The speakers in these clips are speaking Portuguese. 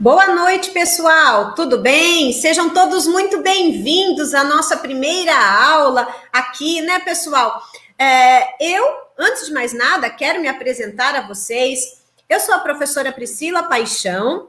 Boa noite, pessoal. Tudo bem? Sejam todos muito bem-vindos à nossa primeira aula aqui, né, pessoal? Antes de mais nada, quero me apresentar a vocês. Eu sou a professora Priscila Paixão,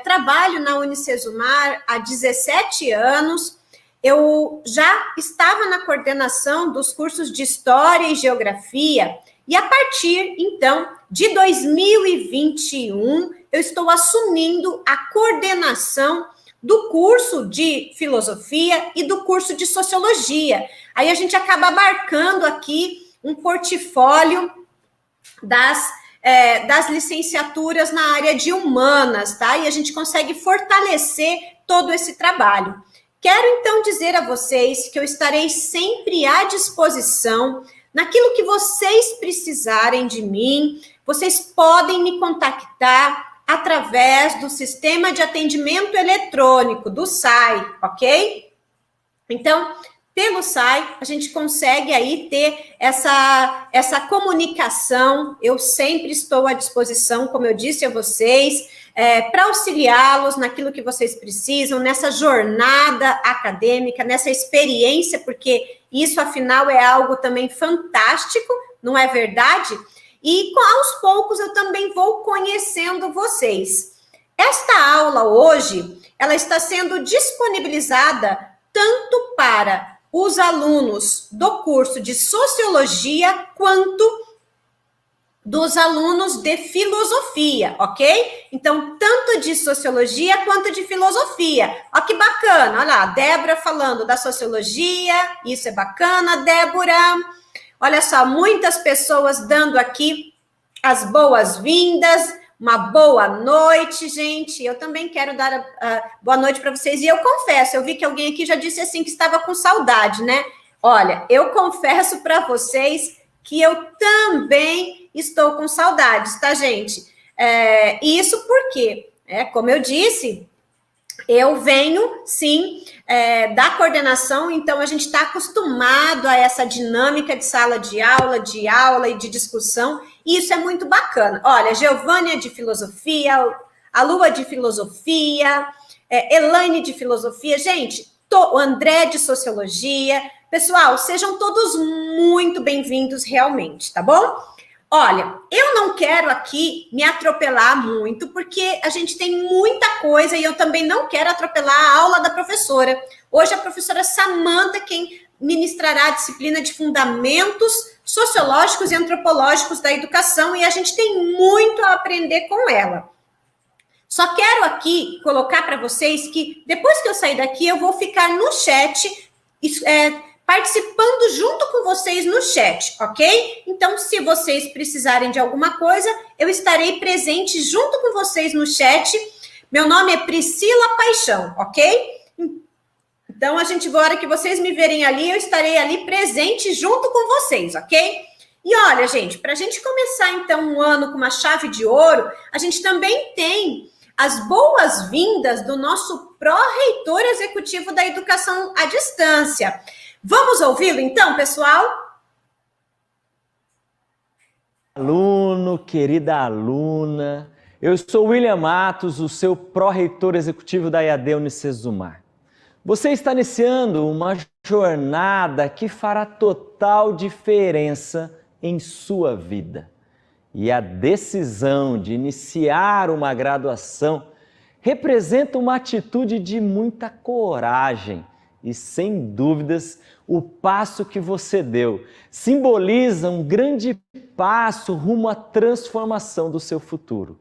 trabalho na Unicesumar há 17 anos. Eu já estava na coordenação dos cursos de História e Geografia e a partir, então, de 2021, eu estou assumindo a coordenação do curso de Filosofia e do curso de Sociologia. Aí a gente acaba abarcando aqui um portfólio das licenciaturas na área de Humanas, tá? E a gente consegue fortalecer todo esse trabalho. Quero, então, dizer a vocês que eu estarei sempre à disposição naquilo que vocês precisarem de mim. Vocês podem me contactar através do sistema de atendimento eletrônico, do SAI, ok? Então, pelo SAI, a gente consegue aí ter essa comunicação. Eu sempre estou à disposição, como eu disse a vocês, para auxiliá-los naquilo que vocês precisam, nessa jornada acadêmica, nessa experiência, porque isso, afinal, é algo também fantástico, não é verdade? E aos poucos eu também vou conhecendo vocês. Esta aula hoje, ela está sendo disponibilizada tanto para os alunos do curso de Sociologia quanto dos alunos de Filosofia, ok? Então, tanto de Sociologia quanto de Filosofia. Olha que bacana, olha lá, Débora falando da Sociologia, isso é bacana, Débora. Olha só, muitas pessoas dando aqui as boas-vindas, uma boa noite, gente. Eu também quero dar boa noite para vocês. E eu confesso, eu vi que alguém aqui já disse assim que estava com saudade, né? Olha, eu confesso para vocês que eu também estou com saudades, tá, gente? Isso porque, como eu disse, eu venho, sim, da coordenação, então a gente está acostumado a essa dinâmica de sala de aula e de discussão, e isso é muito bacana. Olha, Giovânia de Filosofia, a Lua de Filosofia, Elaine de Filosofia, gente, o André de Sociologia. Pessoal, sejam todos muito bem-vindos realmente, tá bom? Olha, eu não quero aqui me atropelar muito, porque a gente tem muita coisa e eu também não quero atropelar a aula da professora. Hoje a professora Samanta quem ministrará a disciplina de Fundamentos Sociológicos e Antropológicos da Educação e a gente tem muito a aprender com ela. Só quero aqui colocar para vocês que depois que eu sair daqui, eu vou ficar no chat, participando junto com vocês no chat, ok? Então, se vocês precisarem de alguma coisa, eu estarei presente junto com vocês no chat. Meu nome é Priscila Paixão, ok? Então, a hora que vocês me verem ali, eu estarei ali presente junto com vocês, ok? E olha, gente, para a gente começar, então, um ano com uma chave de ouro, a gente também tem as boas-vindas do nosso pró-reitor executivo da educação à distância. Vamos ouvi-lo então, pessoal? Aluno, querida aluna, eu sou William Matos, o seu pró-reitor executivo da EAD Unicesumar. Você está iniciando uma jornada que fará total diferença em sua vida. E a decisão de iniciar uma graduação representa uma atitude de muita coragem. E, sem dúvidas, o passo que você deu simboliza um grande passo rumo à transformação do seu futuro.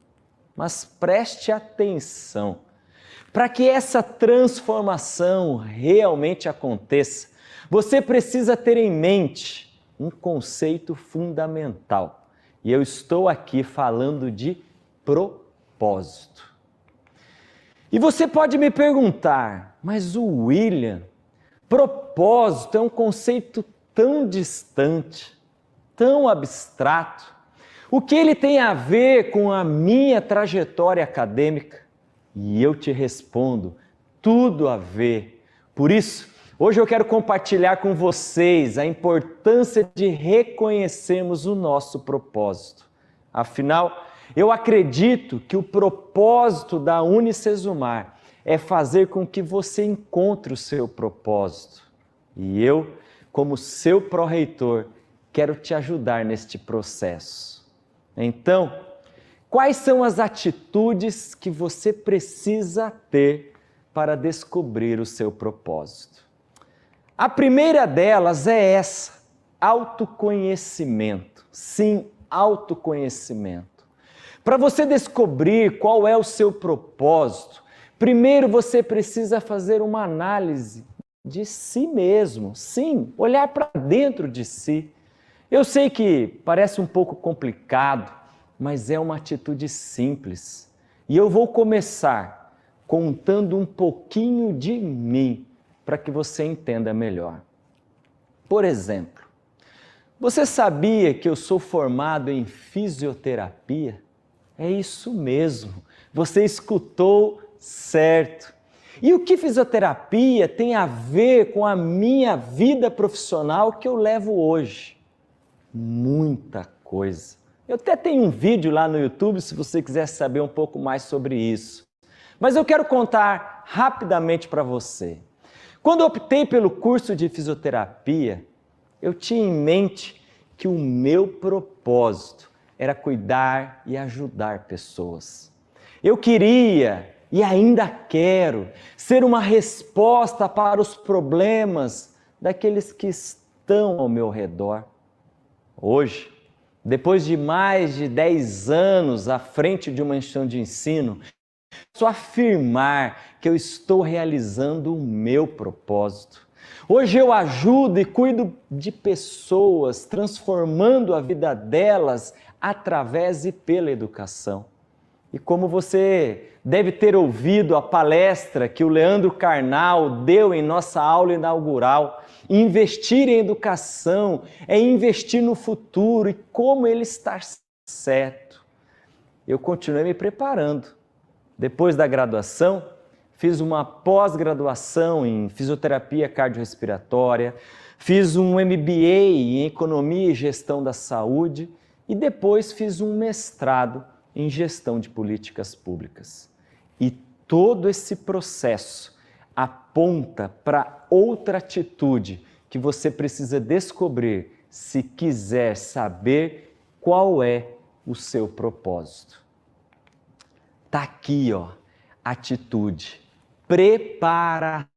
Mas preste atenção, para que essa transformação realmente aconteça, você precisa ter em mente um conceito fundamental. E eu estou aqui falando de propósito. E você pode me perguntar, mas o William, propósito é um conceito tão distante, tão abstrato. O que ele tem a ver com a minha trajetória acadêmica? E eu te respondo, tudo a ver. Por isso, hoje eu quero compartilhar com vocês a importância de reconhecermos o nosso propósito. Afinal, Eu acredito que o propósito da Unicesumar é fazer com que você encontre o seu propósito. E eu, como seu pró-reitor, quero te ajudar neste processo. Então, quais são as atitudes que você precisa ter para descobrir o seu propósito? A primeira delas é essa, autoconhecimento. Sim, autoconhecimento. Para você descobrir qual é o seu propósito, primeiro você precisa fazer uma análise de si mesmo. Sim, olhar para dentro de si. Eu sei que parece um pouco complicado, mas é uma atitude simples. E eu vou começar contando um pouquinho de mim para que você entenda melhor. Por exemplo, você sabia que eu sou formado em fisioterapia? É isso mesmo, você escutou certo. E o que fisioterapia tem a ver com a minha vida profissional que eu levo hoje? Muita coisa. Eu até tenho um vídeo lá no YouTube se você quiser saber um pouco mais sobre isso. Mas eu quero contar rapidamente para você. Quando eu optei pelo curso de fisioterapia, eu tinha em mente que o meu propósito era cuidar e ajudar pessoas. Eu queria e ainda quero ser uma resposta para os problemas daqueles que estão ao meu redor. Hoje, depois de mais de 10 anos à frente de uma instituição de ensino, posso afirmar que eu estou realizando o meu propósito. Hoje eu ajudo e cuido de pessoas, transformando a vida delas através e pela educação. E como você deve ter ouvido a palestra que o Leandro Carnal deu em nossa aula inaugural, investir em educação é investir no futuro e como ele está certo. Eu continuei me preparando. Depois da graduação, fiz uma pós-graduação em fisioterapia cardiorrespiratória, fiz um MBA em economia e gestão da saúde e depois fiz um mestrado em gestão de políticas públicas. E todo esse processo aponta para outra atitude que você precisa descobrir se quiser saber qual é o seu propósito. Tá aqui, ó, atitude, preparação.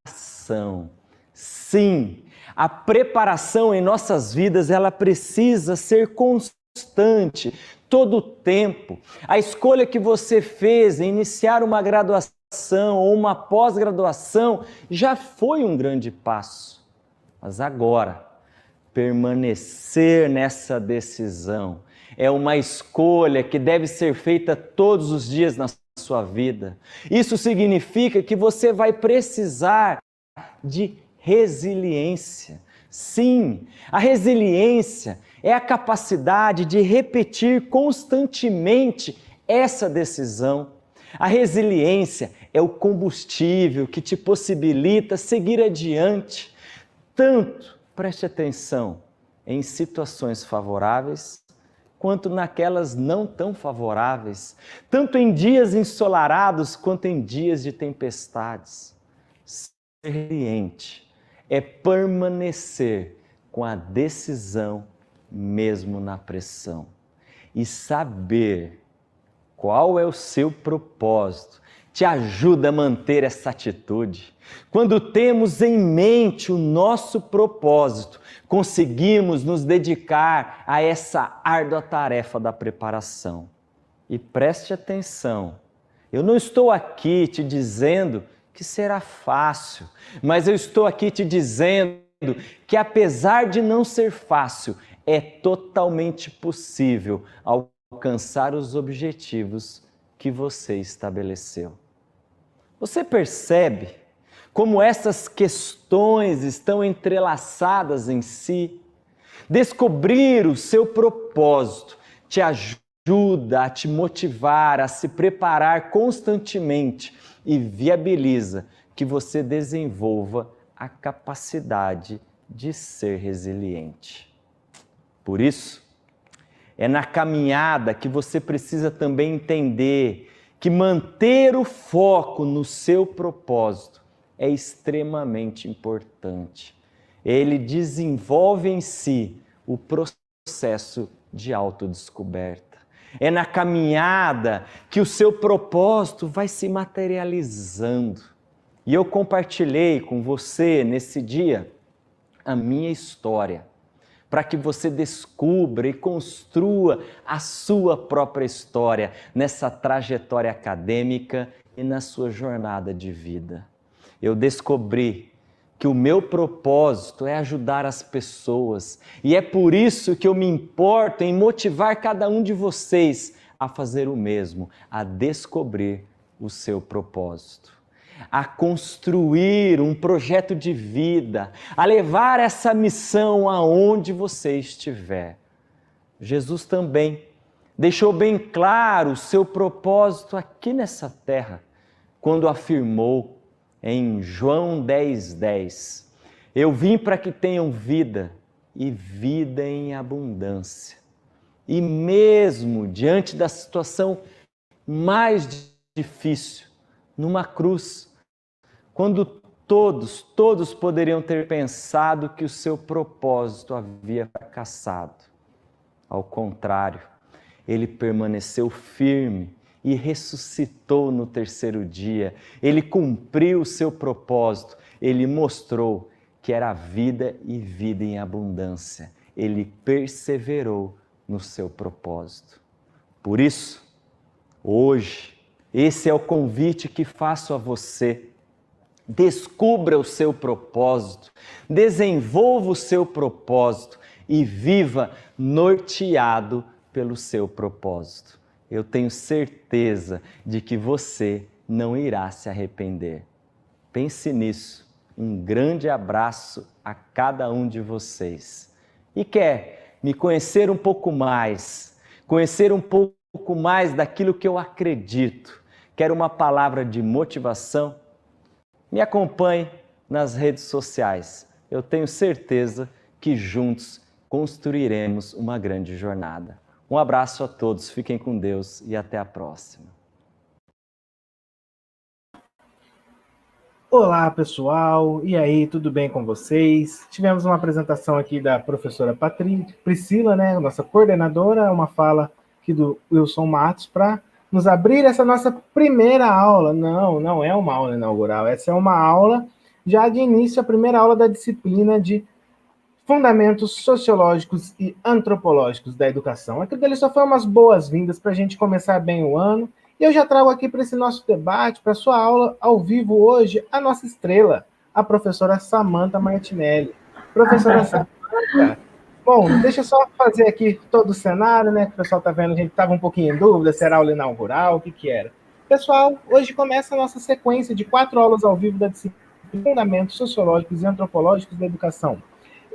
Sim, a preparação em nossas vidas, ela precisa ser constante, todo o tempo. A escolha que você fez em iniciar uma graduação ou uma pós-graduação já foi um grande passo. Mas agora, permanecer nessa decisão é uma escolha que deve ser feita todos os dias na sua vida. Isso significa que você vai precisar de resiliência. Sim, a resiliência é a capacidade de repetir constantemente essa decisão. A resiliência é o combustível que te possibilita seguir adiante, tanto, preste atenção, em situações favoráveis, quanto naquelas não tão favoráveis, tanto em dias ensolarados quanto em dias de tempestades. Ser resiliente é permanecer com a decisão mesmo na pressão e saber qual é o seu propósito te ajuda a manter essa atitude. Quando temos em mente o nosso propósito, conseguimos nos dedicar a essa árdua tarefa da preparação. E preste atenção, eu não estou aqui te dizendo que será fácil, mas eu estou aqui te dizendo que apesar de não ser fácil, é totalmente possível alcançar os objetivos que você estabeleceu. Você percebe como essas questões estão entrelaçadas em si? Descobrir o seu propósito te ajuda a te motivar, a se preparar constantemente e viabiliza que você desenvolva a capacidade de ser resiliente. Por isso, É na caminhada que você precisa também entender que manter o foco no seu propósito é extremamente importante. Ele desenvolve em si o processo de autodescoberta. É na caminhada que o seu propósito vai se materializando. E eu compartilhei com você nesse dia a minha história, para que você descubra e construa a sua própria história nessa trajetória acadêmica e na sua jornada de vida. Eu descobri que o meu propósito é ajudar as pessoas e é por isso que eu me importo em motivar cada um de vocês a fazer o mesmo, a descobrir o seu propósito, a construir um projeto de vida, a levar essa missão aonde você estiver. Jesus também deixou bem claro o seu propósito aqui nessa terra, quando afirmou em João 10:10, eu vim para que tenham vida e vida em abundância. E mesmo diante da situação mais difícil, numa cruz, quando todos poderiam ter pensado que o seu propósito havia fracassado. Ao contrário, ele permaneceu firme e ressuscitou no terceiro dia. Ele cumpriu o seu propósito. Ele mostrou que era vida e vida em abundância. Ele perseverou no seu propósito. Por isso, hoje, esse é o convite que faço a você. Descubra o seu propósito, desenvolva o seu propósito e viva norteado pelo seu propósito. Eu tenho certeza de que você não irá se arrepender. Pense nisso. Um grande abraço a cada um de vocês. E quer me conhecer um pouco mais, conhecer um pouco mais daquilo que eu acredito, quer uma palavra de motivação? Me acompanhe nas redes sociais. Eu tenho certeza que juntos construiremos uma grande jornada. Um abraço a todos, fiquem com Deus e até a próxima. Olá, pessoal. E aí, tudo bem com vocês? Tivemos uma apresentação aqui da professora Priscila, né, nossa coordenadora, uma fala aqui do Wilson Matos para nos abrir essa nossa primeira aula. Não é uma aula inaugural, essa é uma aula já de início, a primeira aula da disciplina de Fundamentos Sociológicos e Antropológicos da Educação. Aquilo dali só foi umas boas-vindas para a gente começar bem o ano. E eu já trago aqui para esse nosso debate, para a sua aula ao vivo hoje, a nossa estrela, a professora Samantha Martinelli. Professora Samantha, bom, deixa eu só fazer aqui todo o cenário, né, que o pessoal está vendo, a gente estava um pouquinho em dúvida se era aula inaugural, o que era. Pessoal, hoje começa a nossa sequência de 4 aulas ao vivo da disciplina Fundamentos Sociológicos e Antropológicos da Educação.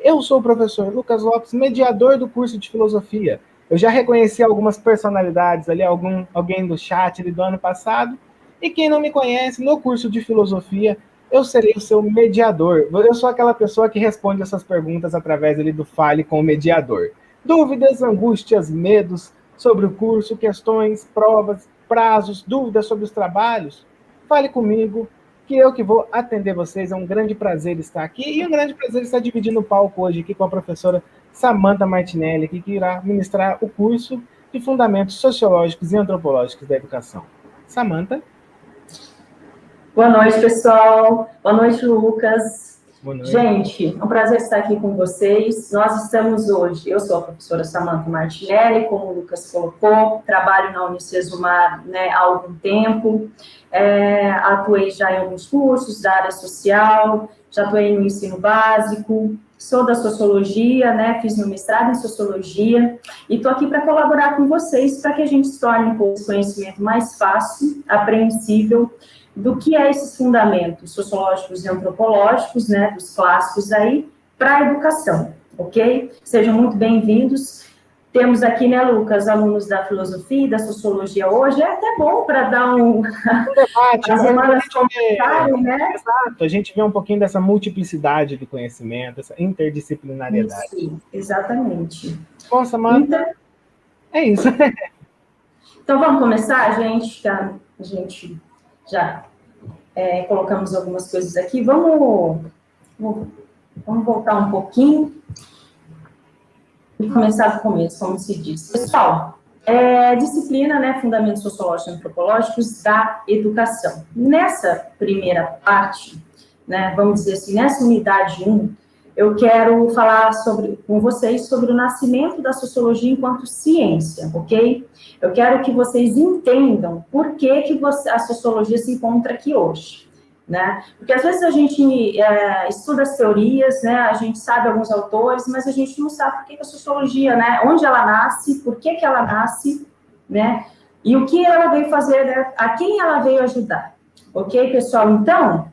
Eu sou o professor Lucas Lopes, mediador do curso de Filosofia. Eu já reconheci algumas personalidades ali, alguém do chat ali do ano passado. E quem não me conhece, no curso de Filosofia, eu serei o seu mediador. Eu sou aquela pessoa que responde essas perguntas através ali do Fale com o Mediador. Dúvidas, angústias, medos sobre o curso, questões, provas, prazos, dúvidas sobre os trabalhos? Fale comigo, que eu que vou atender vocês. É um grande prazer estar aqui e um grande prazer estar dividindo o palco hoje aqui com a professora Samantha Martinelli, que irá ministrar o curso de Fundamentos Sociológicos e Antropológicos da Educação. Samantha. Boa noite, pessoal. Boa noite, Lucas. Boa noite. Gente, é um prazer estar aqui com vocês. Nós estamos hoje, eu sou a professora Samantha Martinelli, como o Lucas colocou, trabalho na Unicesumar, né, há algum tempo, atuei já em alguns cursos da área social, já atuei no ensino básico, sou da sociologia, né, fiz meu mestrado em sociologia, e estou aqui para colaborar com vocês, para que a gente torne um pouco esse conhecimento mais fácil, apreensível, do que é esses fundamentos sociológicos e antropológicos, né, dos clássicos aí, para a educação, ok? Sejam muito bem-vindos. Temos aqui, né, Lucas, alunos da filosofia e da sociologia hoje. É até bom para dar um debate, as semanas comentário, né? Exato, a gente vê um pouquinho dessa multiplicidade de conhecimento, essa interdisciplinariedade. Isso, exatamente. Bom, Samantha, É isso. Então, vamos começar, gente? A gente já colocamos algumas coisas aqui. Vamos voltar um pouquinho e começar do começo, como se diz. Pessoal, disciplina, né, Fundamentos Sociológicos e Antropológicos da Educação. Nessa primeira parte, né, vamos dizer assim, nessa unidade 1, eu quero falar com vocês sobre o nascimento da sociologia enquanto ciência, ok? Eu quero que vocês entendam por que a sociologia se encontra aqui hoje, né? Porque às vezes a gente estuda as teorias, né? A gente sabe alguns autores, mas a gente não sabe por que a sociologia, né? Onde ela nasce, por que ela nasce, né? E o que ela veio fazer, né? A quem ela veio ajudar, ok, pessoal? Então,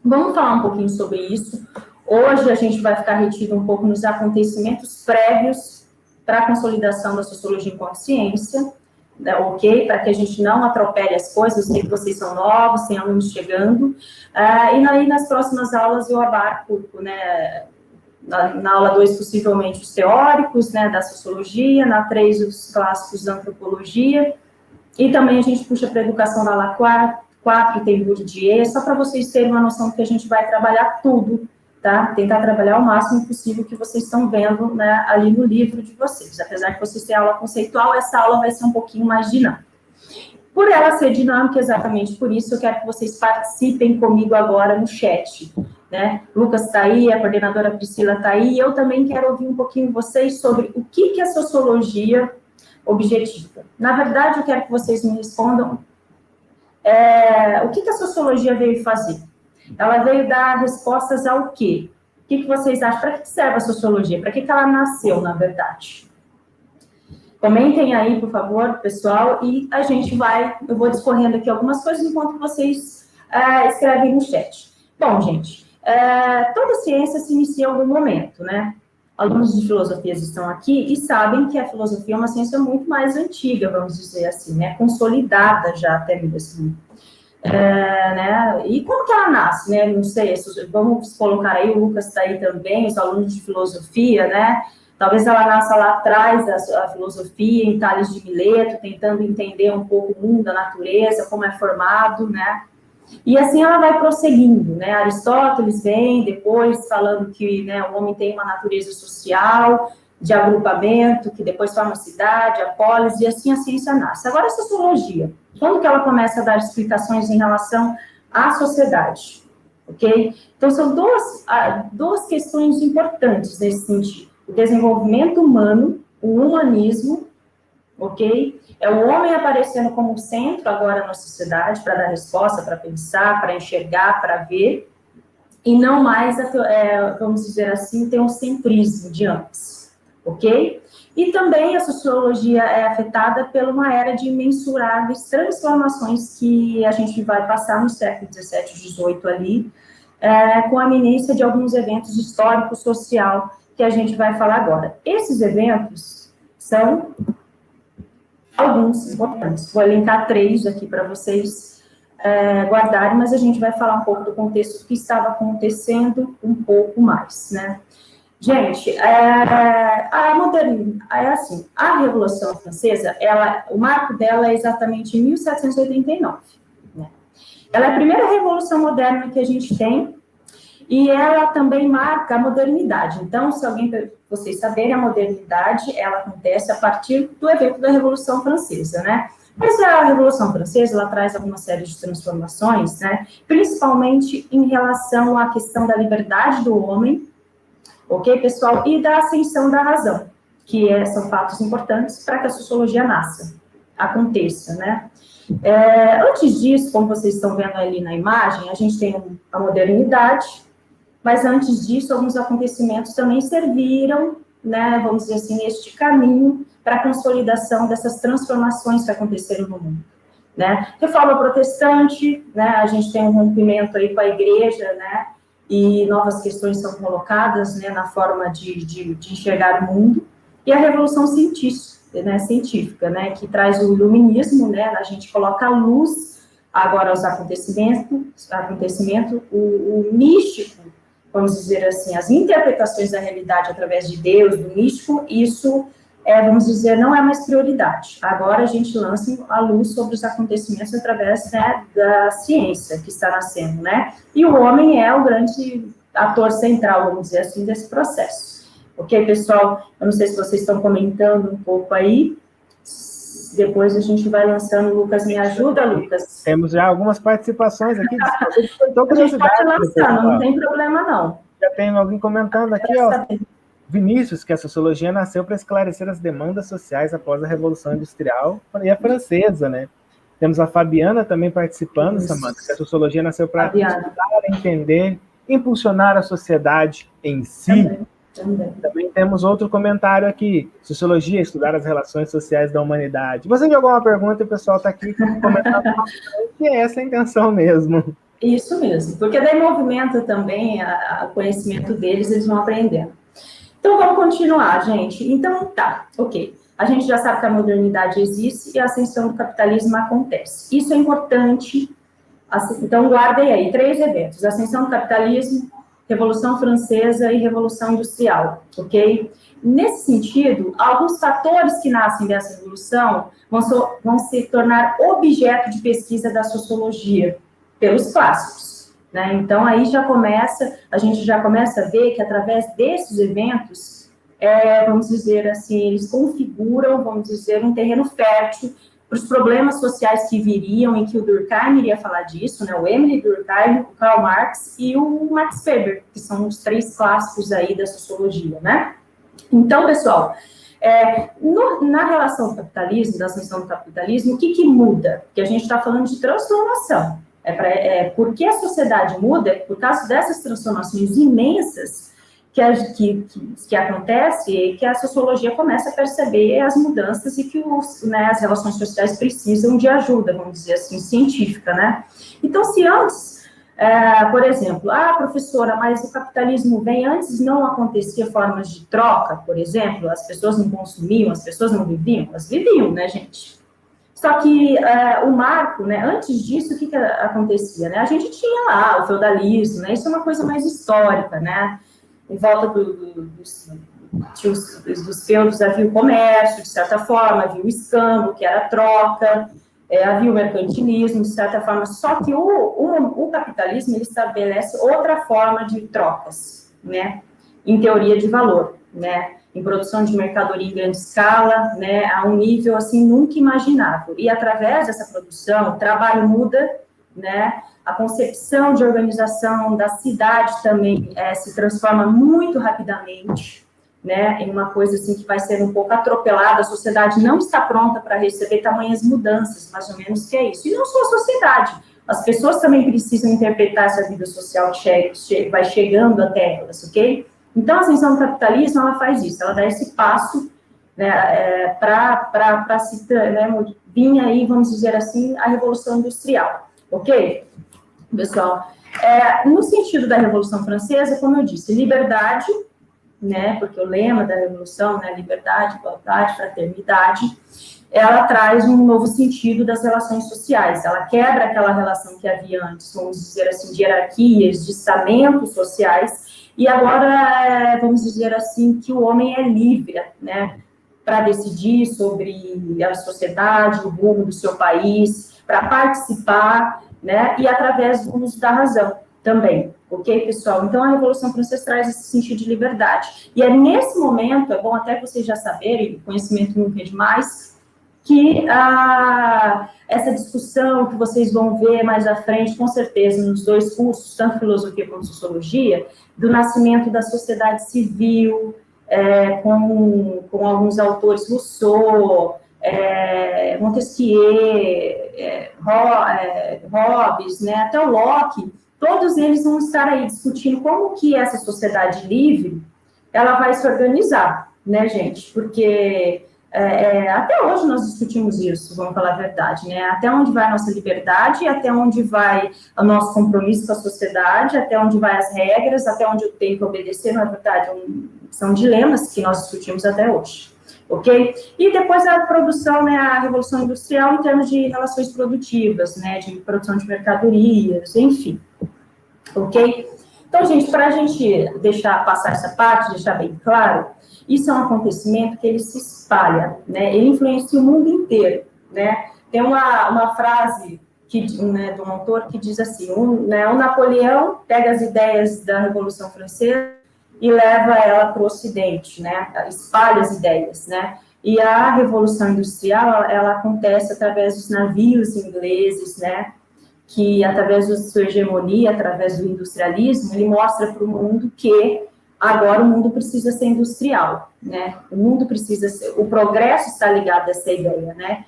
vamos falar um pouquinho sobre isso. Hoje a gente vai ficar retido um pouco nos acontecimentos prévios para a consolidação da sociologia enquanto ciência, né, ok? Para que a gente não atropele as coisas, eu sei que vocês são novos, tem alunos chegando, e aí nas próximas aulas eu abarco, né, na aula 2, possivelmente, os teóricos, né, da sociologia, na 3, os clássicos da antropologia, e também a gente puxa para a educação da aula 4, tem Bourdieu, só para vocês terem uma noção que a gente vai trabalhar tudo, tá? Tentar trabalhar o máximo possível que vocês estão vendo, né, ali no livro de vocês. Apesar de vocês terem aula conceitual, essa aula vai ser um pouquinho mais dinâmica. Por ela ser dinâmica, exatamente por isso, eu quero que vocês participem comigo agora no chat, né? Lucas está aí, a coordenadora Priscila está aí, e eu também quero ouvir um pouquinho vocês sobre o que é sociologia objetiva. Na verdade, eu quero que vocês me respondam o que a sociologia veio fazer. Ela veio dar respostas ao quê? O que vocês acham? Para que serve a sociologia? Para que ela nasceu, na verdade? Comentem aí, por favor, pessoal, e eu vou discorrendo aqui algumas coisas enquanto vocês escrevem no chat. Bom, gente, toda ciência se inicia em algum momento, né? Alunos de filosofias estão aqui e sabem que a filosofia é uma ciência muito mais antiga, vamos dizer assim, né? Consolidada já até mesmo. Né? E como que ela nasce, né? Não sei, vamos colocar aí, o Lucas está aí também, os alunos de filosofia, né? Talvez ela nasça lá atrás a filosofia, em Tales de Mileto, tentando entender um pouco o mundo, a natureza, como é formado, né? E assim ela vai prosseguindo, né? Aristóteles vem depois falando que, né, o homem tem uma natureza social, de agrupamento, que depois forma cidade, a polis, e assim a ciência nasce. Agora, a sociologia, quando que ela começa a dar explicações em relação à sociedade, ok? Então, são duas questões importantes nesse sentido. O desenvolvimento humano, o humanismo, ok? É o homem aparecendo como centro agora na sociedade, para dar resposta, para pensar, para enxergar, para ver, e não mais, vamos dizer assim, ter um centrismo de antes, ok? E também a sociologia é afetada por uma era de imensuráveis transformações que a gente vai passar no século XVII e XVIII ali, com a iminência de alguns eventos históricos, social, que a gente vai falar agora. Esses eventos são alguns importantes. Vou elencar 3 aqui para vocês guardarem, mas a gente vai falar um pouco do contexto que estava acontecendo um pouco mais, né? Gente, a Revolução Francesa, o marco dela é exatamente em 1789, né? Ela é a primeira revolução moderna que a gente tem, e ela também marca a modernidade. Então, se vocês saberem, a modernidade, ela acontece a partir do evento da Revolução Francesa, né? Mas a Revolução Francesa, ela traz alguma série de transformações, né? Principalmente em relação à questão da liberdade do homem, ok, pessoal? E da ascensão da razão, que são fatos importantes para que a sociologia aconteça, né? Antes disso, como vocês estão vendo ali na imagem, a gente tem a modernidade, mas antes disso, alguns acontecimentos também serviram, né, vamos dizer assim, este caminho para a consolidação dessas transformações que aconteceram no mundo, né? Reforma protestante, né, a gente tem um rompimento aí com a igreja, né, e novas questões são colocadas, né, na forma de enxergar o mundo, e a revolução científica, né, que traz o iluminismo, né, a gente coloca a luz agora aos acontecimentos, o místico, vamos dizer assim, as interpretações da realidade através de Deus, do místico, isso vamos dizer, não é mais prioridade. Agora a gente lança a luz sobre os acontecimentos através, né, da ciência que está nascendo, né? E o homem é o grande ator central, vamos dizer assim, desse processo. Ok, pessoal? Eu não sei se vocês estão comentando um pouco aí. Depois a gente vai lançando. Lucas, me ajuda, Lucas? Temos já algumas participações aqui. A gente pode lançar, não tem problema, não. Já tem alguém comentando aqui, ó. Vinícius, que a sociologia nasceu para esclarecer as demandas sociais após a Revolução Industrial, e a francesa, né? Temos a Fabiana também participando, Samanta, que a sociologia nasceu para estudar, entender, impulsionar a sociedade em si. Também temos outro comentário aqui, sociologia, estudar as relações sociais da humanidade. Você jogou uma pergunta e o pessoal está aqui comentando que é essa a intenção mesmo. Isso mesmo, porque daí movimenta também o conhecimento deles, eles vão aprendendo. Então, vamos continuar, gente. Então, tá, ok. A gente já sabe que a modernidade existe e a ascensão do capitalismo acontece. Isso é importante. Então, guardem aí 3 eventos. Ascensão do capitalismo, Revolução Francesa e Revolução Industrial, ok? Nesse sentido, alguns fatores que nascem dessa revolução vão se tornar objeto de pesquisa da sociologia, pelos clássicos, né? Então, aí a gente já começa a ver que através desses eventos, vamos dizer assim, eles configuram, vamos dizer, um terreno fértil para os problemas sociais que viriam, em que o Durkheim iria falar disso, né? O Emile Durkheim, o Karl Marx e o Max Weber, que são os 3 clássicos aí da sociologia, né? Então, pessoal, na relação do capitalismo, da ascensão do capitalismo, o que muda? Porque a gente está falando de transformação. Porque a sociedade muda, por causa dessas transformações imensas que acontece, e que a sociologia começa a perceber as mudanças e que as relações sociais precisam de ajuda, vamos dizer assim, científica, né? Então, se antes, por exemplo, professora, mas o capitalismo vem antes, não acontecia formas de troca, por exemplo, as pessoas não consumiam, as pessoas não viviam, elas viviam, né, gente? Só que o marco, né, antes disso, o que acontecia, né? A gente tinha lá o feudalismo, né? Isso é uma coisa mais histórica, né? Em volta dos feudos havia o comércio, de certa forma, havia o escambo, que era a troca, havia o mercantilismo, de certa forma, só que o capitalismo, ele estabelece outra forma de trocas, né? Em teoria de valor, né? Em produção de mercadoria em grande escala, né, a um nível, assim, nunca imaginável. E, através dessa produção, o trabalho muda, né, a concepção de organização da cidade também se transforma muito rapidamente, né, em uma coisa, assim, que vai ser um pouco atropelada, a sociedade não está pronta para receber tamanhas mudanças, mais ou menos, que é isso. E não só a sociedade, as pessoas também precisam interpretar essa vida social que vai chegando até elas, ok? Então, a ascensão do capitalismo, ela faz isso, ela dá esse passo, né, para se vir aí, vamos dizer assim, a Revolução Industrial, ok? Pessoal, no sentido da Revolução Francesa, como eu disse, liberdade, né, porque o lema da Revolução, né, liberdade, igualdade, fraternidade, ela traz um novo sentido das relações sociais, ela quebra aquela relação que havia antes, vamos dizer assim, de hierarquias, de estamentos sociais, e agora, vamos dizer assim, que o homem é livre, né, para decidir sobre a sociedade, o rumo do seu país, para participar, né, e através do uso da razão também, ok, pessoal? Então, a Revolução Francesa traz esse sentido de liberdade. E é nesse momento, é bom até vocês já saberem, conhecimento nunca é demais, que essa discussão que vocês vão ver mais à frente, com certeza, nos 2 cursos, tanto filosofia quanto sociologia, do nascimento da sociedade civil, com alguns autores, Rousseau, Montesquieu, Hobbes, né, até o Locke, todos eles vão estar aí discutindo como que essa sociedade livre, ela vai se organizar, né, gente, porque... até hoje nós discutimos isso, vamos falar a verdade, né? Até onde vai a nossa liberdade, até onde vai o nosso compromisso com a sociedade, até onde vai as regras, até onde eu tenho que obedecer, não é verdade? São dilemas que nós discutimos até hoje, ok? E depois a produção, né, a Revolução Industrial em termos de relações produtivas, né, de produção de mercadorias, enfim, ok? Então, gente, para a gente passar essa parte, deixar bem claro, isso é um acontecimento que ele se espalha, né? Ele influencia o mundo inteiro, né? Tem uma frase né, de um autor que diz assim, o Napoleão pega as ideias da Revolução Francesa e leva ela para o Ocidente, né? Espalha as ideias, né? E a Revolução Industrial, ela acontece através dos navios ingleses, né? Que, através da sua hegemonia, através do industrialismo, ele mostra para o mundo que agora o mundo precisa ser industrial, né? O mundo precisa ser... O progresso está ligado a essa ideia, né?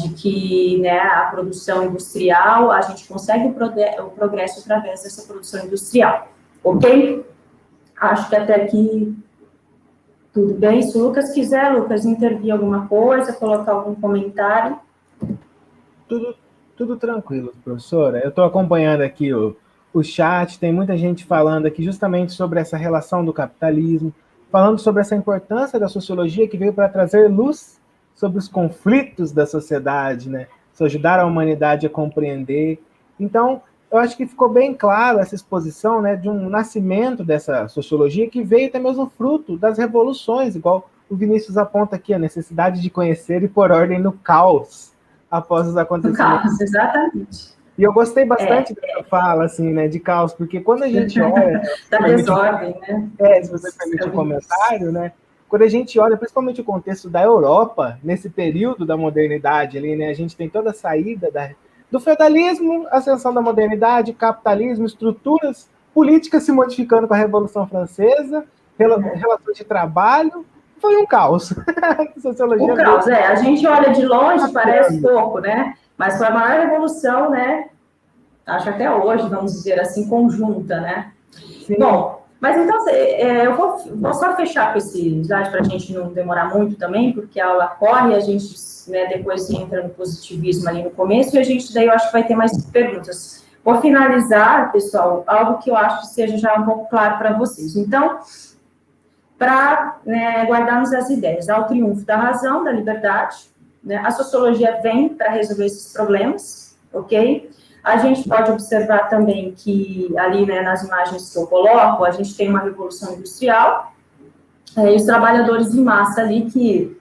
De que, né, a produção industrial, a gente consegue o progresso através dessa produção industrial, ok? Acho que até aqui tudo bem. Se o Lucas quiser, Lucas, intervir alguma coisa, colocar algum comentário. Tudo tranquilo, professora. Eu estou acompanhando aqui o chat, tem muita gente falando aqui justamente sobre essa relação do capitalismo, falando sobre essa importância da sociologia que veio para trazer luz sobre os conflitos da sociedade, né? Isso ajudar a humanidade a compreender. Então, eu acho que ficou bem claro essa exposição, né, de um nascimento dessa sociologia que veio até mesmo fruto das revoluções, igual o Vinícius aponta aqui, a necessidade de conhecer e pôr ordem no caos após os acontecimentos. Caos, exatamente. E eu gostei bastante dessa fala, assim, né, de caos, porque quando a gente olha... da desordem, né? Se você permite um comentário, né? Quando a gente olha, principalmente o contexto da Europa, nesse período da modernidade ali, né, a gente tem toda a saída do feudalismo, ascensão da modernidade, capitalismo, estruturas políticas se modificando com a Revolução Francesa, relações de trabalho, foi um caos. Sociologia o caos, a gente olha de longe, parece pouco, né? Mas foi a maior revolução, né? Acho até hoje, vamos dizer assim, conjunta, né? Sim. Bom, mas então, eu vou só fechar com esse slide para a gente não demorar muito também, porque a aula corre, a gente, né, depois entra no positivismo ali no começo, e a gente daí eu acho que vai ter mais perguntas. Vou finalizar, pessoal, algo que eu acho que seja já um pouco claro para vocês. Então, para, né, guardarmos as ideias, há o triunfo da razão, da liberdade, né? A sociologia vem para resolver esses problemas, ok? A gente pode observar também que ali, né, nas imagens que eu coloco, a gente tem uma revolução industrial, e os trabalhadores em massa ali que,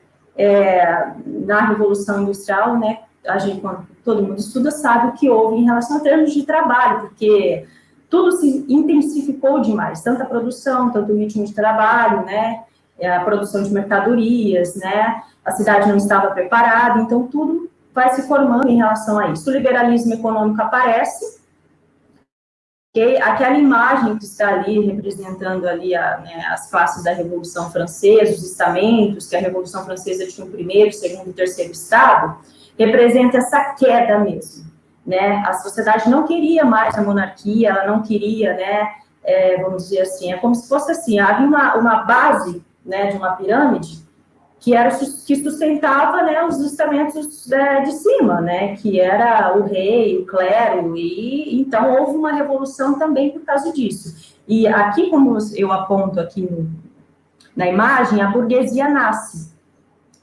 na revolução industrial, né, a gente, quando todo mundo estuda, sabe o que houve em relação a termos de trabalho, porque tudo se intensificou demais, tanto a produção, tanto o ritmo de trabalho, né, a produção de mercadorias, né, a cidade não estava preparada, então tudo vai se formando em relação a isso. O liberalismo econômico aparece, okay? Aquela imagem que está ali representando ali né, as classes da Revolução Francesa, os estamentos, que a Revolução Francesa tinha o primeiro, segundo e terceiro estado, representa essa queda mesmo, né? A sociedade não queria mais a monarquia, ela não queria, né, vamos dizer assim, é como se fosse assim, havia uma base, né, de uma pirâmide, que sustentava, né, os estamentos de cima, né, que era o rei, o clero, e então houve uma revolução também por causa disso. E aqui, como eu aponto aqui na imagem, a burguesia nasce.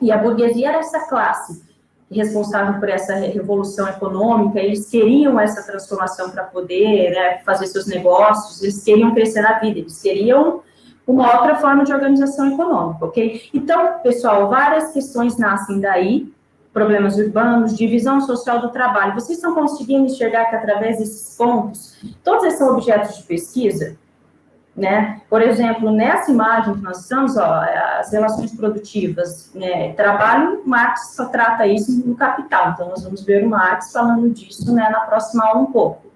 E a burguesia era essa classe responsável por essa revolução econômica, eles queriam essa transformação para poder, né, fazer seus negócios, eles queriam crescer na vida, eles queriam uma outra forma de organização econômica, ok? Então, pessoal, várias questões nascem daí, problemas urbanos, divisão social do trabalho. Vocês estão conseguindo enxergar que, através desses pontos, todos esses são objetos de pesquisa, né? Por exemplo, nessa imagem que nós estamos, ó, as relações produtivas, né? Trabalho, Marx só trata isso no Capital, então nós vamos ver o Marx falando disso, né, na próxima aula um pouco.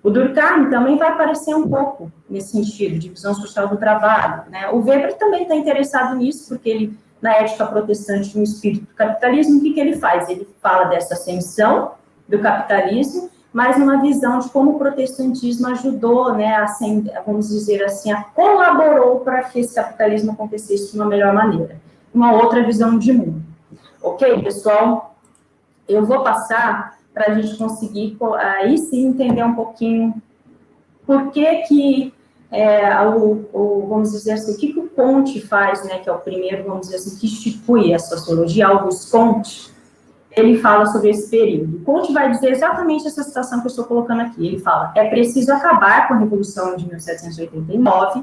O Durkheim também vai aparecer um pouco nesse sentido, divisão social do trabalho, né? O Weber também está interessado nisso, porque ele, na ética protestante, no espírito do capitalismo, o que ele faz? Ele fala dessa ascensão do capitalismo, mas numa visão de como o protestantismo ajudou, né, vamos dizer assim, colaborou para que esse capitalismo acontecesse de uma melhor maneira. Uma outra visão de mundo. Ok, pessoal? Eu vou passar para a gente conseguir, aí sim, entender um pouquinho por que vamos dizer assim, o que o Comte faz, né, que é o primeiro, vamos dizer assim, que institui a sociologia, Auguste Comte, ele fala sobre esse período. Comte vai dizer exatamente essa situação que eu estou colocando aqui. Ele fala, é preciso acabar com a Revolução de 1789,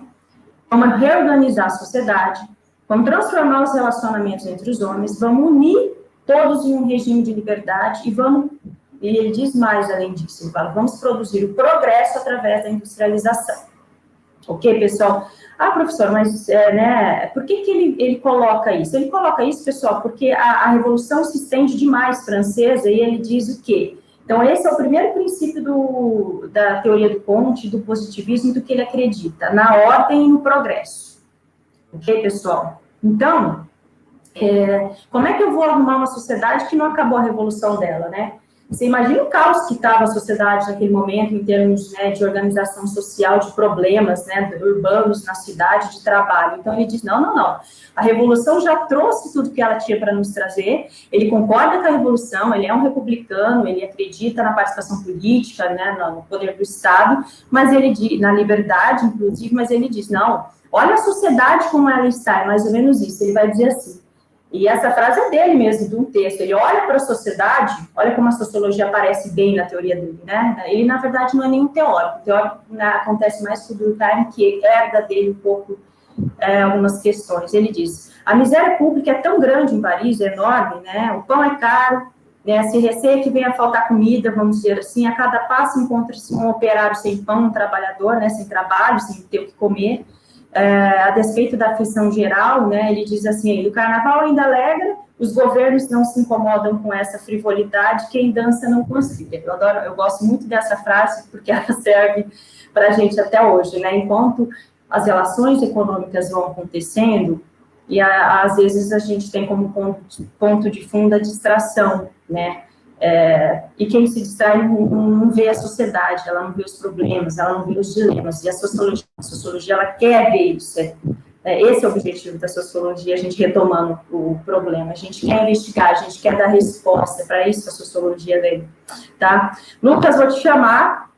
vamos reorganizar a sociedade, vamos transformar os relacionamentos entre os homens, vamos unir todos em um regime de liberdade e ele diz mais além disso, ele fala, vamos produzir o progresso através da industrialização. Ok, pessoal? Ah, professor, mas por que ele coloca isso? Ele coloca isso, pessoal, porque a Revolução se estende demais francesa e ele diz o quê? Então, esse é o primeiro princípio da teoria do Comte, do positivismo, do que ele acredita, na ordem e no progresso. Ok, pessoal? Então, como é que eu vou arrumar uma sociedade que não acabou a revolução dela, né? Você imagina o caos que estava a sociedade naquele momento, em termos, né, de organização social, de problemas, né, urbanos na cidade, de trabalho. Então, ele diz, não. A Revolução já trouxe tudo que ela tinha para nos trazer, ele concorda com a Revolução, ele é um republicano, ele acredita na participação política, né, no poder do Estado, mas ele diz, na liberdade, inclusive, mas ele diz, não, olha a sociedade como ela está, é mais ou menos isso. Ele vai dizer assim, e essa frase é dele mesmo, de um texto. Ele olha para a sociedade, olha como a sociologia aparece bem na teoria dele, né? Ele, na verdade, não é nenhum teórico. O teórico, né, acontece mais com o Durkheim, que herda dele um pouco algumas questões. Ele diz, a miséria pública é tão grande em Paris, é enorme, né? O pão é caro, né? Se receia que venha a faltar comida, vamos dizer assim, a cada passo encontra-se um operário sem pão, um trabalhador, né, sem trabalho, sem ter o que comer. A despeito da aflição geral, né, ele diz assim, o carnaval ainda alegra, os governos não se incomodam com essa frivolidade, quem dança não conspira. Eu gosto muito dessa frase, porque ela serve para a gente até hoje, né, enquanto as relações econômicas vão acontecendo, e às vezes a gente tem como ponto de fundo a distração, né, e quem se distrai não vê a sociedade, ela não vê os problemas, ela não vê os dilemas, e a sociologia ela quer ver isso, esse é o objetivo da sociologia, a gente retomando o problema, a gente quer investigar, a gente quer dar resposta, para isso a sociologia veio, tá? Lucas, vou te chamar,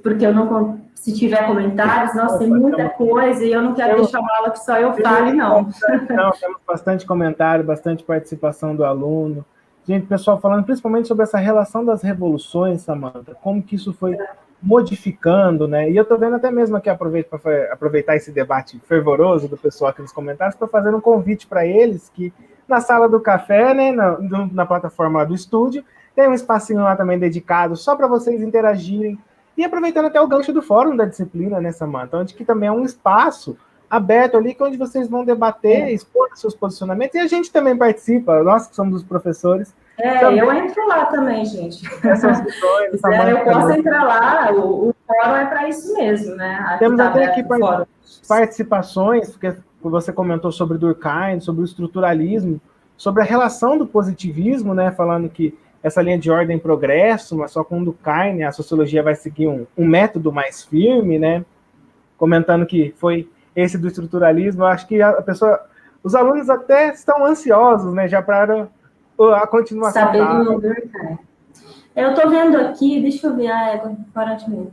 porque eu não... Se tiver comentários, nossa, tem muita coisa e eu não quero deixar uma aula que só eu fale, não. Não, temos bastante comentário, bastante participação do aluno. Gente, pessoal falando principalmente sobre essa relação das revoluções, Samantha, como que isso foi modificando, né? E eu estou vendo até mesmo aqui, aproveitar esse debate fervoroso do pessoal aqui nos comentários, para fazer um convite para eles, que na sala do café, né, na plataforma do estúdio, tem um espacinho lá também dedicado só para vocês interagirem. E aproveitando até o gancho do fórum da disciplina, né, Samantha, onde que também é um espaço aberto ali, onde vocês vão debater, expor seus posicionamentos, e a gente também participa, nós que somos os professores. Também. Eu entro lá também, gente. Eu posso entrar lá, o fórum é para isso mesmo, né? Temos até aqui participações, porque você comentou sobre Durkheim, sobre o estruturalismo, sobre a relação do positivismo, né, falando que essa linha de ordem e progresso, mas só com o Durkheim, a sociologia vai seguir um método mais firme, né? Comentando que foi esse do estruturalismo. Eu acho que os alunos até estão ansiosos, né, já para a continuação. Saber do Durkheim. Eu estou vendo aqui, deixa eu ver, para de mim.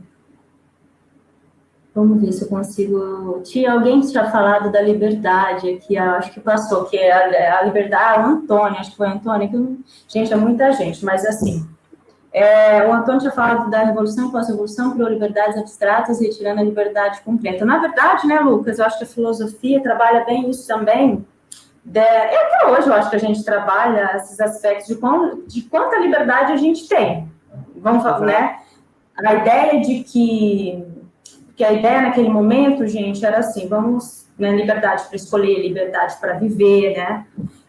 Vamos ver se eu consigo... Tinha alguém que tinha falado da liberdade aqui, acho que passou, que é a liberdade, o Antônio, acho que foi o Antônio, que, gente, é muita gente, mas assim, o Antônio tinha falado da revolução e pós-revolução, criou liberdades abstratas, retirando a liberdade completa. Na verdade, né, Lucas, eu acho que a filosofia trabalha bem isso também, até hoje eu acho que a gente trabalha esses aspectos de quanta liberdade a gente tem. Vamos falar, né? A ideia de que a ideia naquele momento, gente, era assim, vamos, né, liberdade para escolher, liberdade para viver, né?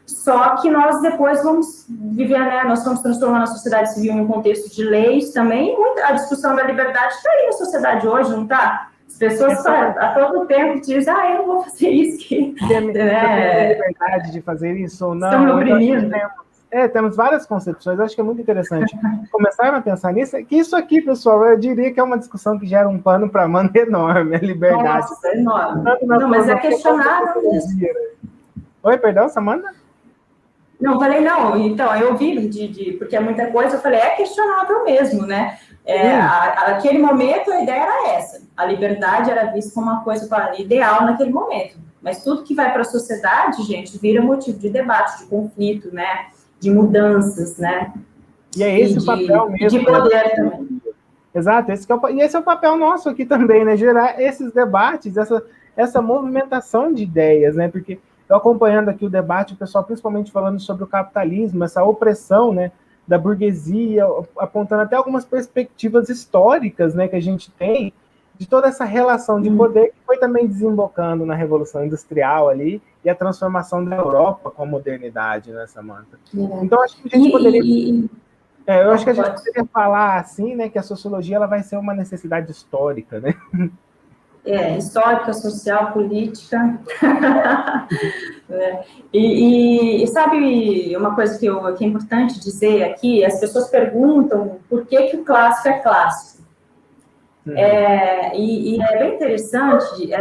Só que nós depois vamos viver, né, nós estamos transformando a sociedade civil em um contexto de leis também, a discussão da liberdade está aí na sociedade hoje, não está? As pessoas a todo tempo dizem, eu não vou fazer isso. Tem a liberdade de fazer isso ou não. Estão me oprimindo. Temos várias concepções, acho que é muito interessante começarmos a pensar nisso, que isso aqui, pessoal, eu diria que é uma discussão que gera um pano para manga enorme, a liberdade. Nossa, é enorme. Não, mas é questionável mesmo. Oi, perdão, Samantha? Não, falei não, então, eu vi, porque é muita coisa, eu falei, é questionável mesmo, né? Aquele momento, a ideia era essa, a liberdade era vista como uma coisa ideal naquele momento, Mas tudo que vai para a sociedade, gente, vira motivo de debate, de conflito, né? De mudanças, né? E é esse o papel mesmo. De poder também. Exato, e esse é o papel nosso aqui também, né? Gerar esses debates, essa movimentação de ideias, né? Porque eu acompanhando aqui o debate, o pessoal principalmente falando sobre o capitalismo, essa opressão, né, da burguesia, apontando até algumas perspectivas históricas, né, que a gente tem de toda essa relação de poder que foi também desembocando na Revolução Industrial ali e a transformação da Europa com a modernidade, né, Samantha? Então, acho que a gente poderia... eu acho que a gente poderia falar assim, né, que a sociologia ela vai ser uma necessidade histórica, né? Histórica, social, política. E sabe uma coisa que é importante dizer aqui? As pessoas perguntam por que o clássico é clássico. E é bem interessante.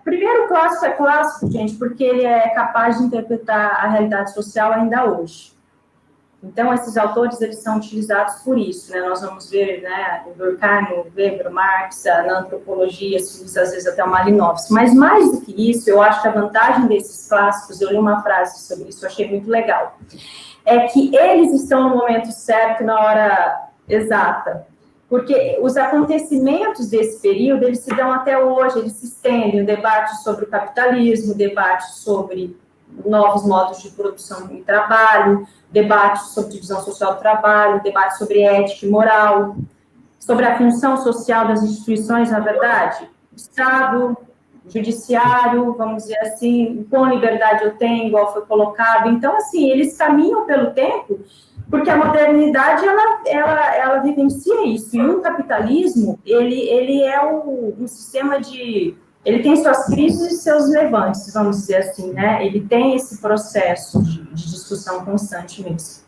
Primeiro, o clássico é clássico, gente, porque ele é capaz de interpretar a realidade social ainda hoje. Então, esses autores, eles são utilizados por isso, né? Nós vamos ver, né, o Durkheim, o Weber, o Marx, na antropologia, às vezes até o Malinowski. Mas, mais do que isso, eu acho que a vantagem desses clássicos, eu li uma frase sobre isso, eu achei muito legal, é que eles estão no momento certo, na hora exata. Porque os acontecimentos desse período, eles se dão até hoje, eles se estendem, o debate sobre o capitalismo, o debate sobre novos modos de produção e trabalho, debate sobre divisão social do trabalho, debate sobre ética e moral, sobre a função social das instituições, na verdade, Estado, judiciário, vamos dizer assim, com liberdade eu tenho, igual foi colocado. Então, assim, eles caminham pelo tempo, porque a modernidade, ela vivencia isso. E o capitalismo, ele é um sistema de... Ele tem suas crises e seus levantes, vamos dizer assim, né? Ele tem esse processo de discussão constante mesmo.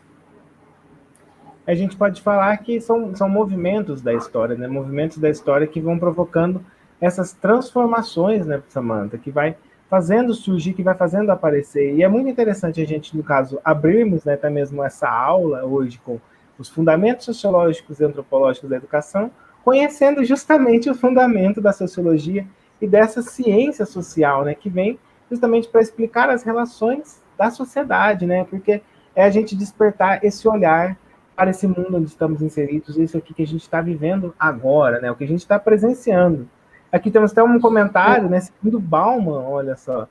A gente pode falar que são movimentos da história, né? Movimentos da história que vão provocando essas transformações, né, Samantha? Que vai fazendo surgir, que vai fazendo aparecer. E é muito interessante a gente, no caso, abrirmos, né, até mesmo essa aula hoje com os fundamentos sociológicos e antropológicos da educação, conhecendo justamente o fundamento da sociologia e dessa ciência social, né, que vem justamente para explicar as relações da sociedade, né, porque é a gente despertar esse olhar para esse mundo onde estamos inseridos, isso aqui que a gente está vivendo agora, né, o que a gente está presenciando. Aqui temos até um comentário, né, segundo Bauman, olha só.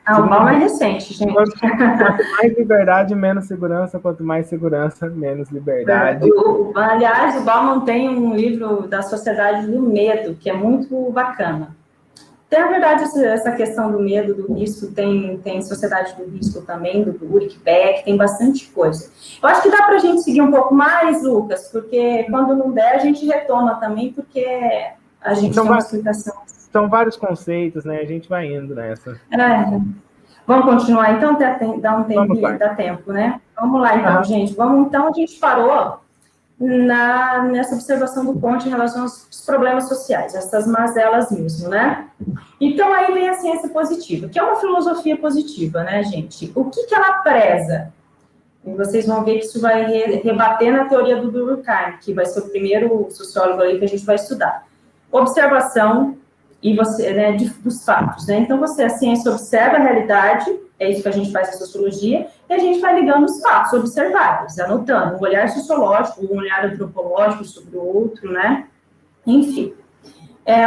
O Bauman é recente, gente. Quanto mais liberdade, menos segurança, quanto mais segurança, menos liberdade. Aliás, o Bauman tem um livro da Sociedade do Medo, que é muito bacana. Tem, na verdade, essa questão do medo, do risco, tem Sociedade do Risco também, do Ulrich Beck, tem bastante coisa. Eu acho que dá para a gente seguir um pouco mais, Lucas, porque quando não der, a gente retoma também, porque a gente tem uma explicação. São vários conceitos, né? A gente vai indo nessa. Vamos continuar, então, dá um tempinho, dá tempo, né? Vamos lá, então, gente. A gente parou nessa observação do Comte em relação aos problemas sociais, essas mazelas mesmo, né? Então, aí vem a ciência positiva, que é uma filosofia positiva, né, gente? O que ela preza? E vocês vão ver que isso vai rebater na teoria do Durkheim, que vai ser o primeiro sociólogo ali que a gente vai estudar. Observação e você, né, dos fatos, né? Então, a ciência observa a realidade, é isso que a gente faz na sociologia, e a gente vai ligando os fatos observáveis, anotando um olhar sociológico, um olhar antropológico sobre o outro, né? Enfim.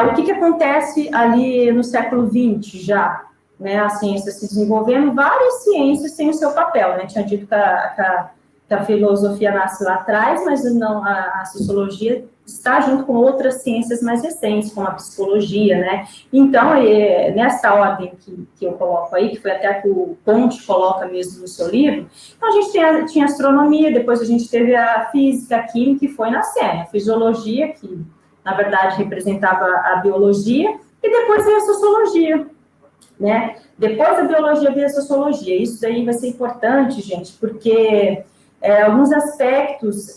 O que acontece ali no século XX já, né? A ciência se desenvolvendo, várias ciências têm o seu papel, né? Tinha dito que a filosofia nasce lá atrás, mas não, a sociologia está junto com outras ciências mais recentes, como a psicologia, né? Então, nessa ordem que eu coloco aí, que foi até que o Comte coloca mesmo no seu livro, então a gente tinha astronomia, depois a gente teve a física, a química, que foi nascendo, a fisiologia, que na verdade representava a biologia, e depois veio a sociologia, né? Depois da biologia veio a sociologia. Isso daí vai ser importante, gente, porque alguns aspectos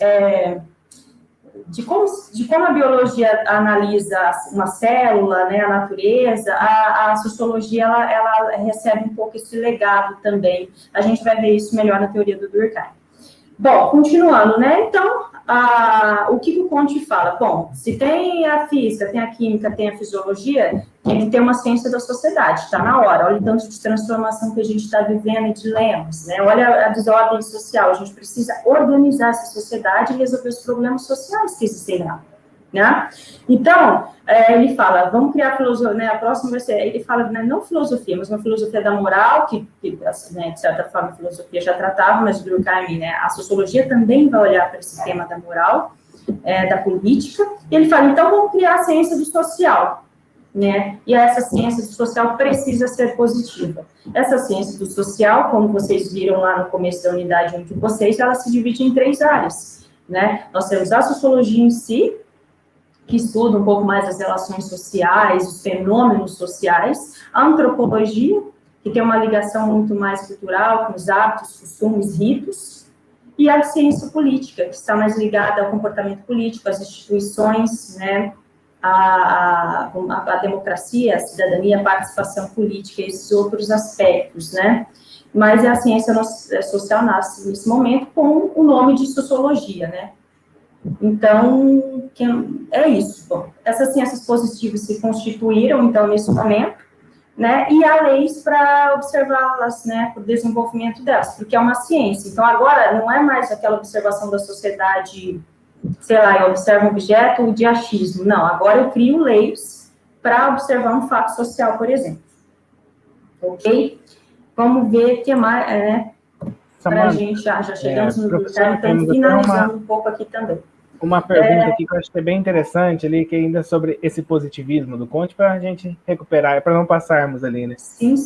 de como a biologia analisa uma célula, né, a natureza, a sociologia ela recebe um pouco esse legado também. A gente vai ver isso melhor na teoria do Durkheim. Bom, continuando, né? Então, o que o Comte fala? Bom, se tem a física, tem a química, tem a fisiologia, ele tem uma ciência da sociedade, está na hora, olha o tanto de transformação que a gente está vivendo e dilemas, né? Olha a desordem social, a gente precisa organizar essa sociedade e resolver os problemas sociais que existem lá, né? Então, ele fala, vamos criar filosofia, né? A próxima vai ser, ele fala, né, não filosofia, mas uma filosofia da moral, que né, de certa forma a filosofia já tratava, mas o Durkheim, né, a sociologia também vai olhar para esse tema da moral, da política, e ele fala, então vamos criar a ciência do social, né? E essa ciência do social precisa ser positiva. Essa ciência do social, como vocês viram lá no começo da unidade 1 de vocês, ela se divide em 3 áreas, né? Nós temos a sociologia em si, que estuda um pouco mais as relações sociais, os fenômenos sociais, a antropologia, que tem uma ligação muito mais cultural, com os hábitos, costumes, ritos, e a ciência política, que está mais ligada ao comportamento político, às instituições, né, a democracia, a cidadania, a participação política, esses outros aspectos, né? Mas a ciência social nasce nesse momento com o nome de sociologia, né? Então, é isso. Bom, essas ciências positivas se constituíram, então, nesse momento, né? E há leis para observá-las, né? Para o desenvolvimento delas, porque é uma ciência. Então, agora, não é mais aquela observação da sociedade, sei lá, eu observo um objeto de achismo. Não, agora eu crio leis para observar um fato social, por exemplo. Ok? Vamos ver o que mais, né? Para a gente, já chegamos no Durkheim, então finalizando um pouco aqui também. Uma pergunta aqui que eu acho que é bem interessante ali, que ainda sobre esse positivismo do Comte, para a gente recuperar, para não passarmos ali, né? Sim. Em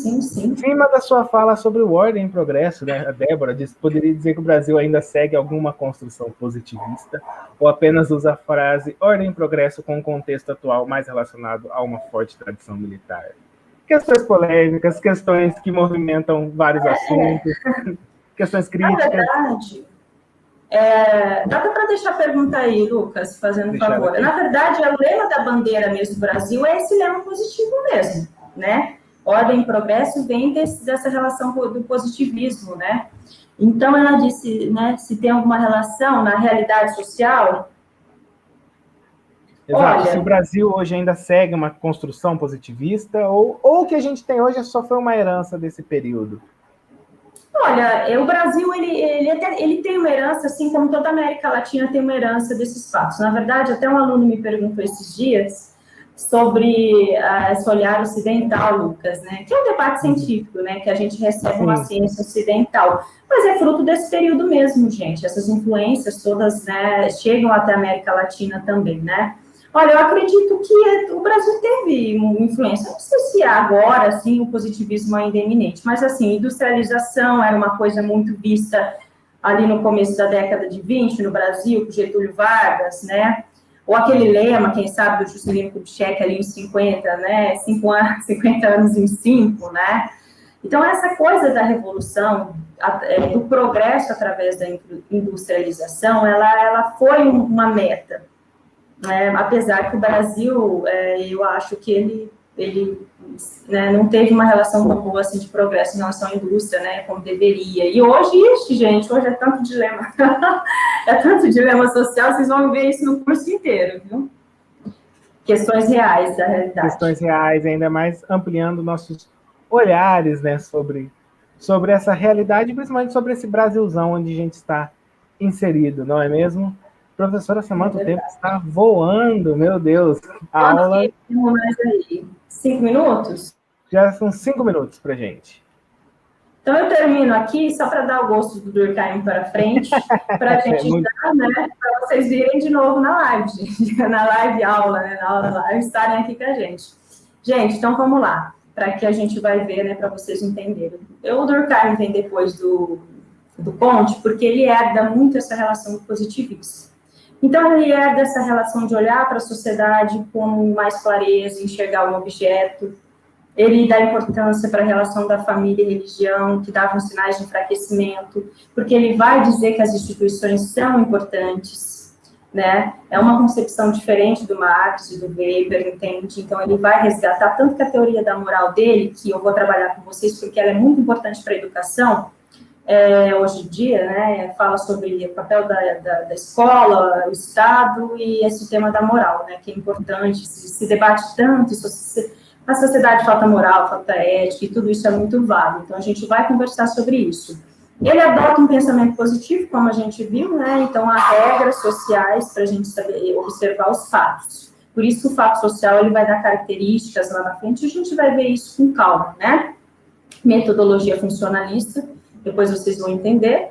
cima da sua fala sobre o Ordem e Progresso, né, a Débora poderia dizer que o Brasil ainda segue alguma construção positivista, ou apenas usa a frase Ordem e Progresso com o contexto atual mais relacionado a uma forte tradição militar? Questões polêmicas, questões que movimentam vários assuntos, questões críticas. Na verdade, dá para deixar a pergunta aí, Lucas, fazendo um favor. Na verdade, o lema da bandeira mesmo do Brasil é esse lema positivo mesmo, né? Ordem e progresso vem dessa relação do positivismo, né? Então, ela disse, né, se tem alguma relação na realidade social. Exato. Olha, se o Brasil hoje ainda segue uma construção positivista, ou o que a gente tem hoje só foi uma herança desse período? Olha, o Brasil, ele tem uma herança, assim como toda a América Latina tem uma herança desses fatos. Na verdade, até um aluno me perguntou esses dias sobre esse olhar ocidental, Lucas, né? Que é um debate científico, né? Que a gente recebe uma ciência ocidental. Mas é fruto desse período mesmo, gente. Essas influências todas, né, chegam até a América Latina também, né? Olha, eu acredito que o Brasil teve uma influência, não sei se agora, assim, o positivismo ainda é iminente, mas, assim, industrialização era uma coisa muito vista ali no começo da década de 20, no Brasil, com Getúlio Vargas, né? Ou aquele lema, quem sabe, do Juscelino Kubitschek ali em 50, né? 50 anos em 5, né? Então, essa coisa da revolução, do progresso através da industrialização, ela foi uma meta. Apesar que o Brasil, eu acho que ele né, não teve uma relação tão boa assim de progresso em relação à indústria, né, como deveria. E hoje, gente, hoje é tanto dilema, é tanto dilema social, vocês vão ver isso no curso inteiro, viu? Questões reais da realidade. Questões reais, ainda mais ampliando nossos olhares, né, sobre essa realidade, principalmente sobre esse Brasilzão onde a gente está inserido, não é mesmo? Professora Samantha, o tempo está voando, meu Deus. A aula... mais aí? 5 minutos? Já são 5 minutos para gente. Então, eu termino aqui, só para dar o gosto do Durkheim para frente, para a gente dar, né, para vocês virem de novo na live, gente, na live aula, né, na aula live, estarem aqui com a gente. Gente, então vamos lá, para que a gente vai ver, né, para vocês entenderem. O Durkheim vem depois do Comte, porque ele herda muito essa relação do positivismo. Então, ele é dessa relação de olhar para a sociedade com mais clareza, enxergar um objeto. Ele dá importância para a relação da família e religião, que davam sinais de enfraquecimento, porque ele vai dizer que as instituições são importantes, né? É uma concepção diferente do Marx e do Weber, entende? Então, ele vai resgatar tanto que a teoria da moral dele, que eu vou trabalhar com vocês, porque ela é muito importante para a educação, hoje em dia, né, fala sobre o papel da escola, o Estado e esse tema da moral, né, que é importante, se debate tanto, Na sociedade falta moral, falta ética, e tudo isso é muito válido. Então, a gente vai conversar sobre isso. Ele adota um pensamento positivo, como a gente viu, né? Então, há regras sociais para a gente saber observar os fatos. Por isso, o fato social ele vai dar características lá na frente, e a gente vai ver isso com calma, né? Metodologia funcionalista, depois vocês vão entender.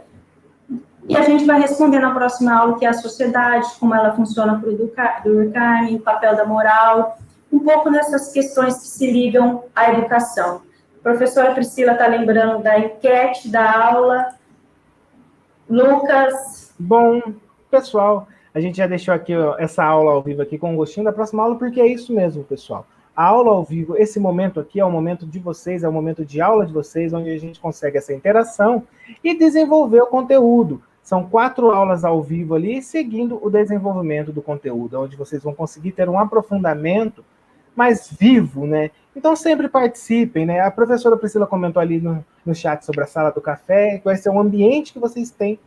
E a gente vai responder na próxima aula o que é a sociedade, como ela funciona para o Durkheim, o papel da moral, um pouco nessas questões que se ligam à educação. A professora Priscila está lembrando da enquete da aula. Lucas? Bom, pessoal, a gente já deixou aqui essa aula ao vivo aqui com um gostinho da próxima aula, porque é isso mesmo, pessoal. A aula ao vivo, esse momento aqui é o momento de vocês, é o momento de aula de vocês, onde a gente consegue essa interação e desenvolver o conteúdo. São 4 aulas ao vivo ali, seguindo o desenvolvimento do conteúdo, onde vocês vão conseguir ter um aprofundamento mais vivo, né? Então, sempre participem, né? A professora Priscila comentou ali no chat sobre a sala do café, que vai ser um ambiente que vocês têm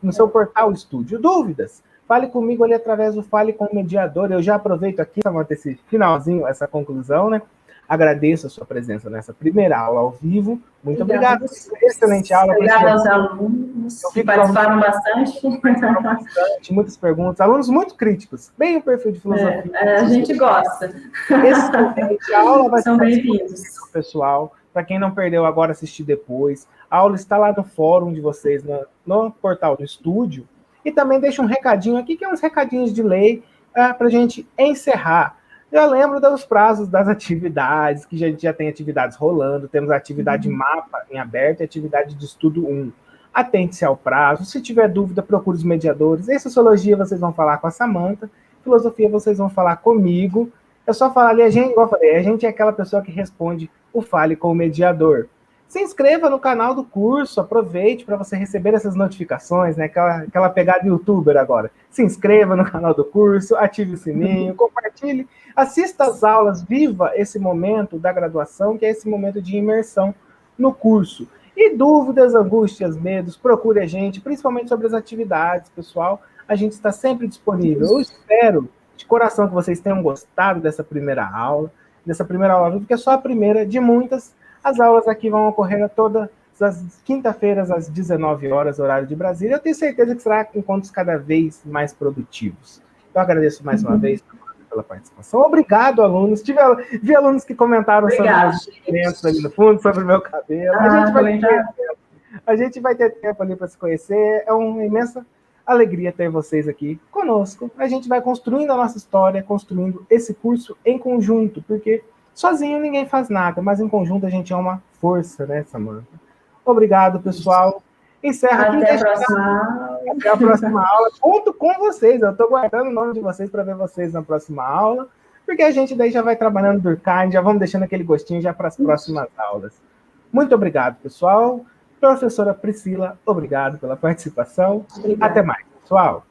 no seu portal Estúdio. Dúvidas? Fale comigo ali através do Fale com o Mediador. Eu já aproveito aqui, Samanta, esse finalzinho, essa conclusão, né? Agradeço a sua presença nessa primeira aula ao vivo. Muito obrigado. Excelente aula. Obrigada aos alunos que participaram bastante. Muitas perguntas. Alunos muito críticos. Bem o perfil de filosofia. A gente gosta. Excelente aula. Vai São bem-vindos. Pessoal, para quem não perdeu agora, assistir depois. A aula está lá no fórum de vocês, no portal do estúdio. E também deixo um recadinho aqui, que é uns recadinhos de lei, para a gente encerrar. Eu lembro dos prazos das atividades, que a gente já tem atividades rolando, temos a atividade mapa em aberto e atividade de estudo 1. Atente-se ao prazo, se tiver dúvida, procure os mediadores. Em sociologia, vocês vão falar com a Samanta, filosofia, vocês vão falar comigo. É só falar ali, igual eu falei, a gente é aquela pessoa que responde o Fale com o Mediador. Se inscreva no canal do curso, aproveite para você receber essas notificações, né? Aquela pegada youtuber agora. Se inscreva no canal do curso, ative o sininho, compartilhe, assista às aulas, viva esse momento da graduação, que é esse momento de imersão no curso. E dúvidas, angústias, medos, procure a gente, principalmente sobre as atividades, pessoal. A gente está sempre disponível. Eu espero, de coração, que vocês tenham gostado dessa primeira aula, porque é só a primeira de muitas. As aulas aqui vão ocorrer todas as quinta-feiras, às 19 horas, horário de Brasília. Eu tenho certeza que será encontros cada vez mais produtivos. Eu agradeço mais uma vez pela participação. Obrigado, alunos. Vi alunos que comentaram sobre os movimentos ali no fundo, sobre o meu cabelo. A gente vai ter tempo ali para se conhecer. É uma imensa alegria ter vocês aqui conosco. A gente vai construindo a nossa história, construindo esse curso em conjunto, porque sozinho ninguém faz nada, mas em conjunto a gente é uma força, né, Samanta? Obrigado, pessoal. Encerra aqui. Até a próxima aula. Conto com vocês. Eu estou guardando o nome de vocês para ver vocês na próxima aula, porque a gente daí já vai trabalhando Durkheim, já vamos deixando aquele gostinho já para as próximas aulas. Muito obrigado, pessoal. Professora Priscila, obrigado pela participação. Obrigada. Até mais, pessoal.